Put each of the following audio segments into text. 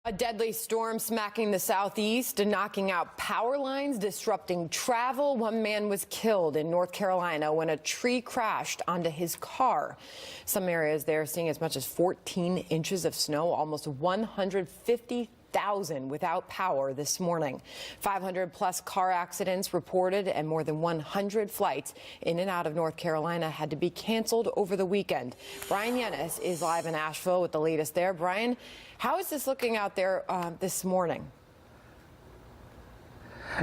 A deadly storm smacking the southeast and knocking out power lines, disrupting travel. One man was killed in North Carolina when a tree crashed onto his car. Some areas there seeing as much as 14 inches of snow, almost 150,000 without power this morning. 500 plus car accidents reported and more than 100 flights in and out of North Carolina had to be canceled over the weekend. Brian Yennis is live in Asheville with the latest there. Brian, how is this looking out there this morning?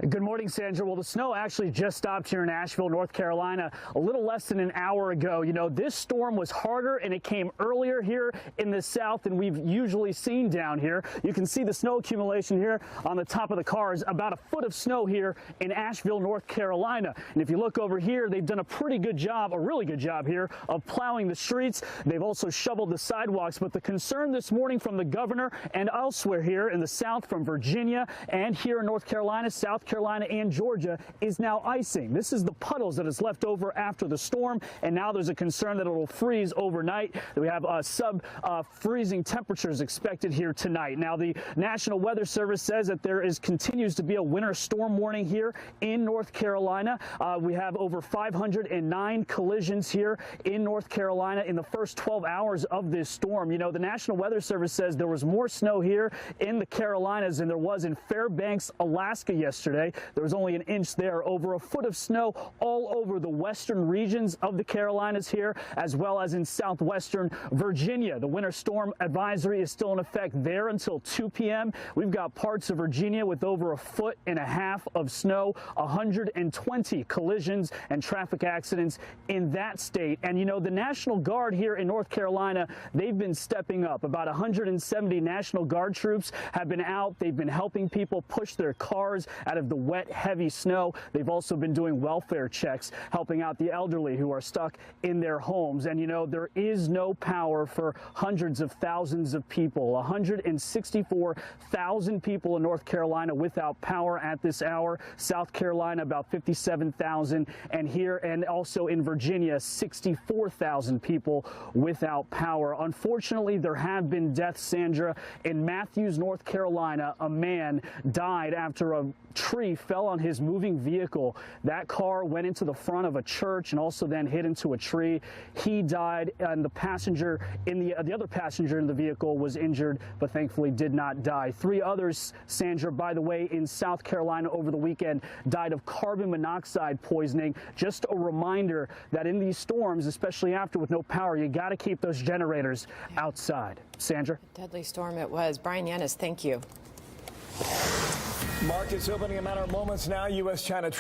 Good morning, Sandra. Well, the snow actually just stopped here in Asheville, North Carolina, a little less than an hour ago. You know, this storm was harder and it came earlier here in the south than we've usually seen down here. You can see the snow accumulation here on the top of the cars, about a foot of snow here in Asheville, North Carolina. And if you look over here, they've done a pretty good job, a really good job here of plowing the streets. They've also shoveled the sidewalks. But the concern this morning from the governor and elsewhere here in the south, from Virginia and here in North Carolina, South Carolina and Georgia, is now icing. This is the puddles that is left over after the storm, and now there's a concern that it will freeze overnight. We have freezing temperatures expected here tonight. Now, the National Weather Service says that there continues to be a winter storm warning here in North Carolina. We have over 509 collisions here in North Carolina in the first 12 hours of this storm. You know, the National Weather Service says there was more snow here in the Carolinas than there was in Fairbanks, Alaska yesterday. There was only an inch there, over a foot of snow all over the western regions of the Carolinas here, as well as in southwestern Virginia. The winter storm advisory is still in effect there until 2 p.m. We've got parts of Virginia with over a foot and a half of snow, 120 collisions and traffic accidents in that state. And, you know, the National Guard here in North Carolina, they've been stepping up. About 170 National Guard troops have been out. They've been helping people push their cars out of the wet, heavy snow. They've also been doing welfare checks, helping out the elderly who are stuck in their homes. And, you know, there is no power for hundreds of thousands of people. 164,000 people in North Carolina without power at this hour. South Carolina, about 57,000. And here, and also in Virginia, 64,000 people without power. Unfortunately, there have been deaths, Sandra. In Matthews, North Carolina, a man died after a tree fell on his moving vehicle. That car went into the front of a church and also then hit into a tree. He died, and the passenger in the other passenger in the vehicle was injured, but thankfully did not die. 3 others, Sandra, by the way, in South Carolina over the weekend died of carbon monoxide poisoning. Just a reminder that in these storms, especially after with no power, you got to keep those generators outside. Sandra? A deadly storm it was. Brian Yennis, thank you. Markets opening in a matter of moments now. U.S.-China trade